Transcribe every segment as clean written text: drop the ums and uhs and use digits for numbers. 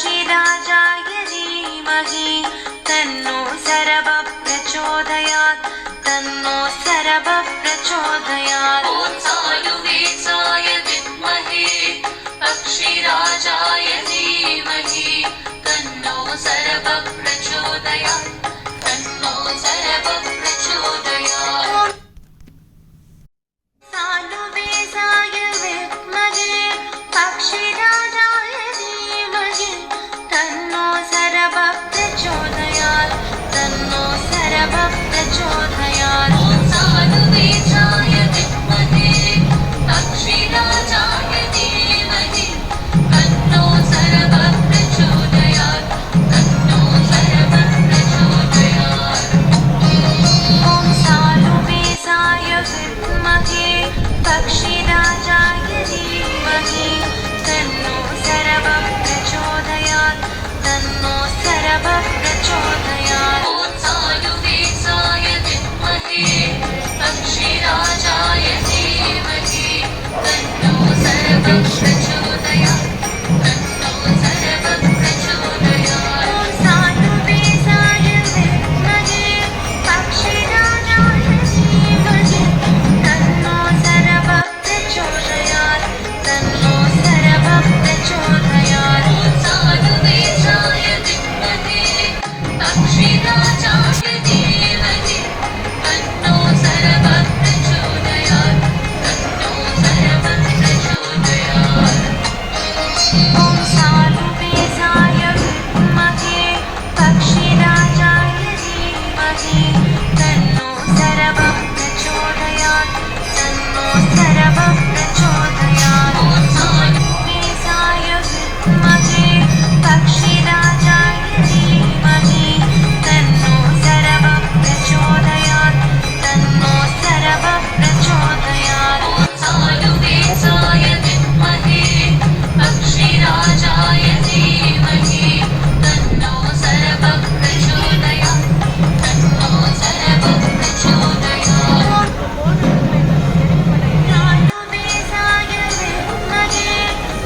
पक्षिराजाय धीमहि तन्नो सरवः प्रचोदयात् तन्नो सरवः प्रचोदयात् ॐ सायुवेक्षाय विद्महे पक्षिराजाय धीमहि तन्नो सरवः प्रचोदयात् तन्नो सरवः प्रचोदयात् सानुवेशाय विद्महे पक्षिराजाय धीमहि तन्नो सरवः प्रचोदयात् तन्नो सरवः प्रचोदयात् ॐ सानुवेशाय विद्महे पक्षिराजाय धीमहि तन्नो सरवः प्रचोदयात् तन्नो सरवः प्रचोदयात् ॐ सानुवेशाय विद्महे पक्षिराजाय धीमहि तन्नो सरवः प्रचोदयात् तन्नो सरवः प्रचोदयात् ॐ सायुवेक्षाय विद्महे पक्षिराजाय धीमहि तन्नो सरवः प्रचोदयात् तन्नो सरवः प्रचोदयात् ॐ सायुवेक्षाय विद्महे पक्षिराजाय धीमहि तन्नो सरवः प्रचोदयात् तन्नो सरवः प्रचोदयात् ॐ सायुवेक्षाय विद्महे पक्षिराजाय धीमहि तन्नो सरवः प्रचोदयात् तन्नो सरवः प्रचोदयात् ॐ सानुवेशाय विद्महे पक्षिराजाय धीमहि तन्नो सरवः प्रचोदयात् तन्नो सरवः प्रचोदयात् ॐ सानुवेशाय विद्महे पक्षिराजाय धीमहि तन्नो सरवः प्रचोदयात् तन्नो सरवः प्रचोदयात् ॐ सानुवेशाय विद्महे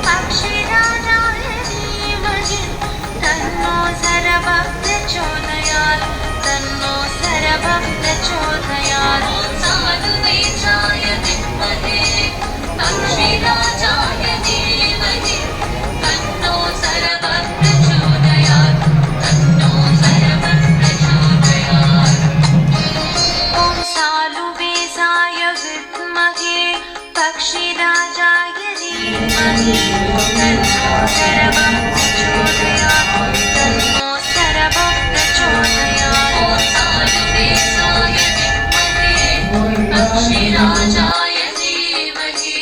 पक्षिराजाय धीमहि तन्नो सरवः प्रचोदयात् तन्नो सरवः प्रचोदयात् सानुवेशाय विद्महे पक्षिराजाय धीमहि तन्नो सरवः प्रचोदयात् तन्नो सरवः प्रचोदयात् ॐ सानुवेशाय विद्महे पक्षिराजाय धीमहि तन्नो सरवः प्रचोदयात् तन्नो सरवः प्रचोदयात् ॐ सानुवेशाय विद्महे पक्षिराजाय धीमहि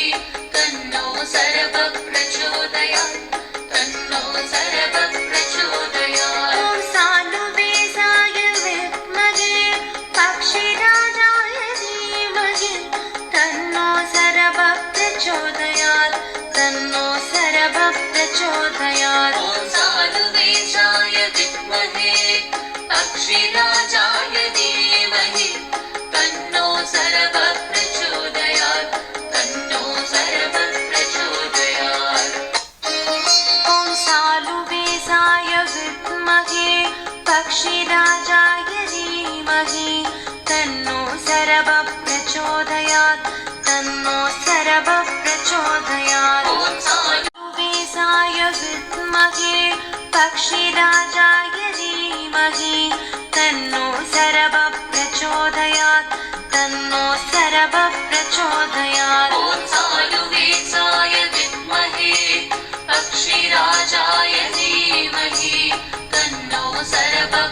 तन्नो सरवः प्रचोदयात् तन्नो सरवः प्रचोदयात् ॐ सानुवेशाय विद्महे पक्षिराजाय धीमहि तन्नो सरवः प्रचोदयात् तन्नो सरवः प्रचोदयात् ॐ सानुवेशाय विद्महे पक्षिराजाय धीमहि तन्नो सरवः प्रचोदयात् तन्नो सरवः प्रचोदयात् ॐ सानुवेशाय विद्महे पक्षिराजाय धीमहि तन्नो सरवः प्रचोदयात् तन्नो सरवः प्रचोदयात् ॐ सानुवेशाय विद्महे पक्षिराजाय धीमहि तन्नो सरवः प्रचोदयात् तन्नो सरवः प्रचोदयात् ॐ सानुवेशाय विद्महे पक्षिराजाय धीमहि तन्नो सरवः प्रचोदयात् तन्नो सरवः प्रचोदयात् ॐ सायुवेक्षाय विद्महे पक्षिराजाय धीमहि तन्नो सरवः